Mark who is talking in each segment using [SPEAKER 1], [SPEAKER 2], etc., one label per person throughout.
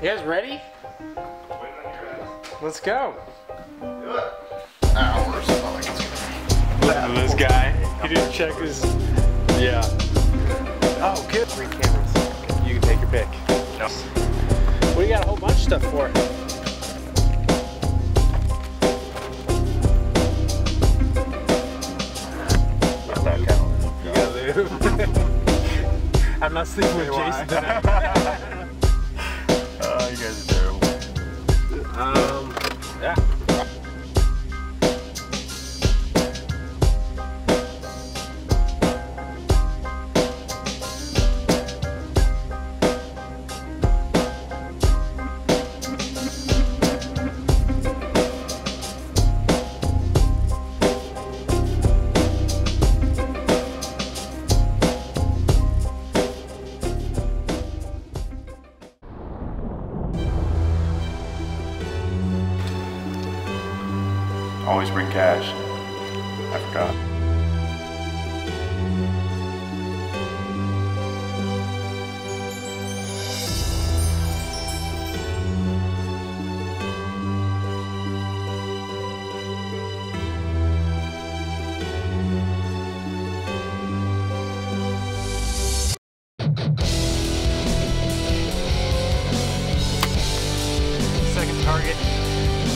[SPEAKER 1] You guys ready? Let's go.
[SPEAKER 2] Do it. Hours.
[SPEAKER 1] Listen to this guy. He didn't check his. Yeah. Oh, good. 3 cameras. Okay. You can take your pick. No. Well, you got a whole bunch of stuff for it.
[SPEAKER 2] That count.
[SPEAKER 1] You gotta live. I'm not sleeping with Jason tonight.
[SPEAKER 2] Oh, you guys are terrible.
[SPEAKER 1] Yeah.
[SPEAKER 2] Always bring cash. I forgot.
[SPEAKER 1] Second target.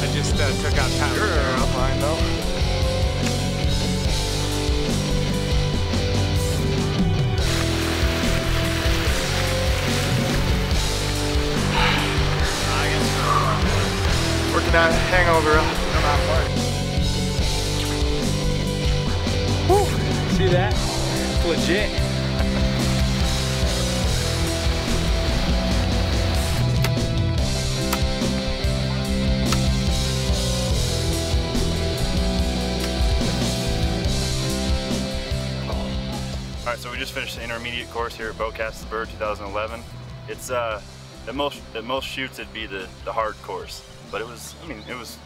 [SPEAKER 1] I just took out time.
[SPEAKER 2] I'm fine though. Working on hangover. I'm out party.
[SPEAKER 1] Woo! See that? It's legit.
[SPEAKER 3] All right, so we just finished the intermediate course here at Bowcast Bird 2011. It's at most shoots it'd be the hard course, but it was, I mean, it was,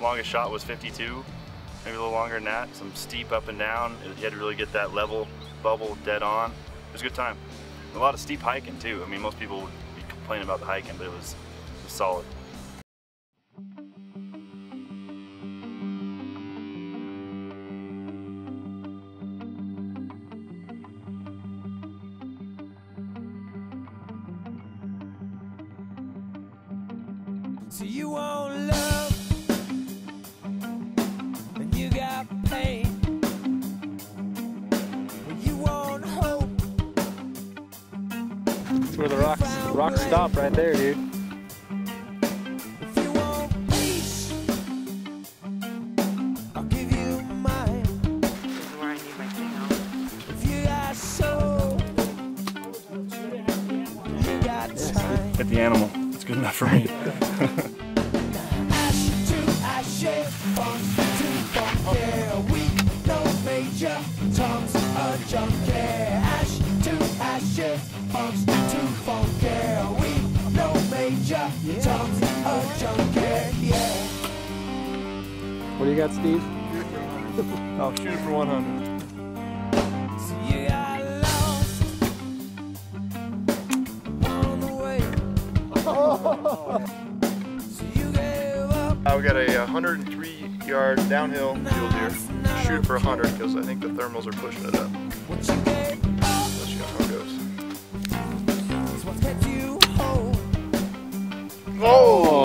[SPEAKER 3] longest shot was 52, maybe a little longer than that. Some steep up and down. You had to really get that level bubble dead on. It was a good time. A lot of steep hiking too. I mean, most people would be complaining about the hiking, but it was solid.
[SPEAKER 4] So you want love, and you got pain. You want hope.
[SPEAKER 1] That's where the rocks stop right there, dude.
[SPEAKER 4] If you want peace, I'll give you mine.
[SPEAKER 5] This is where I need my thing out.
[SPEAKER 4] If you got soul, you got time.
[SPEAKER 3] Hit the animal. It's good enough for me.
[SPEAKER 4] Ash to ashes, funk to funk, yeah. We no major, Tom's a junkie. Ash to ashes, funk to funk, yeah. We no major, Tom's a junkie, yeah.
[SPEAKER 1] What do you got, Steve?
[SPEAKER 2] I'll shoot it for 100.
[SPEAKER 4] So you got lost on the way. So you gave up.
[SPEAKER 2] We got a 103-yard downhill mule deer. Shoot it for 100 because I think the thermals are pushing it up.
[SPEAKER 4] What you gave up
[SPEAKER 2] Let's see how it goes.
[SPEAKER 4] is what kept you whole.
[SPEAKER 2] Oh!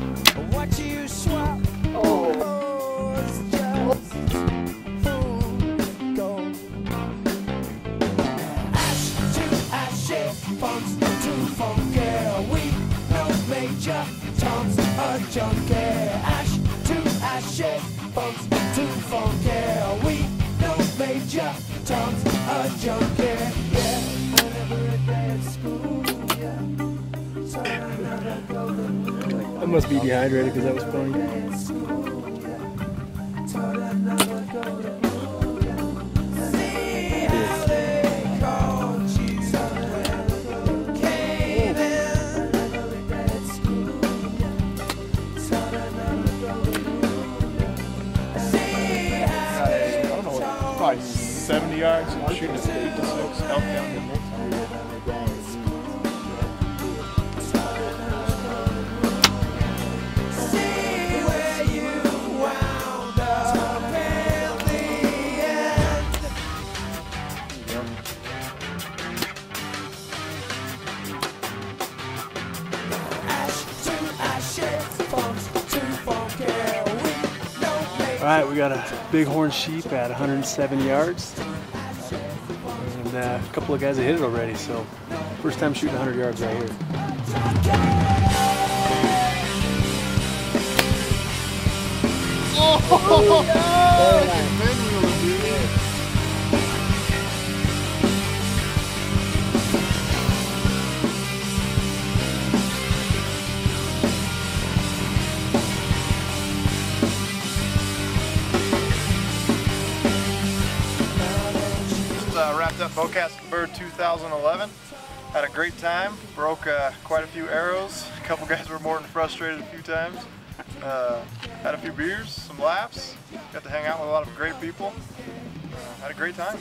[SPEAKER 4] What you swap is just fool's gold. Ash to ashes, funks to funk, yeah. We no major, Tom's a junkie. Ash to ashes, funks to funk, yeah. We no major, Tom's a junkie, yeah. Whenever at that school, yeah.
[SPEAKER 1] I must be dehydrated because that was funny.
[SPEAKER 2] Probably 70 yards and shooting at 8 to 6 elk down the next.
[SPEAKER 1] Alright, we got a bighorn sheep at 107 yards. And a couple of guys have hit it already, so first time shooting 100 yards right here.
[SPEAKER 2] Wrapped up Bowcast Bird 2011. Had a great time. Broke quite a few arrows. A couple guys were more than frustrated a few times. Had a few beers, some laughs. Got to hang out with a lot of great people. Had a great time.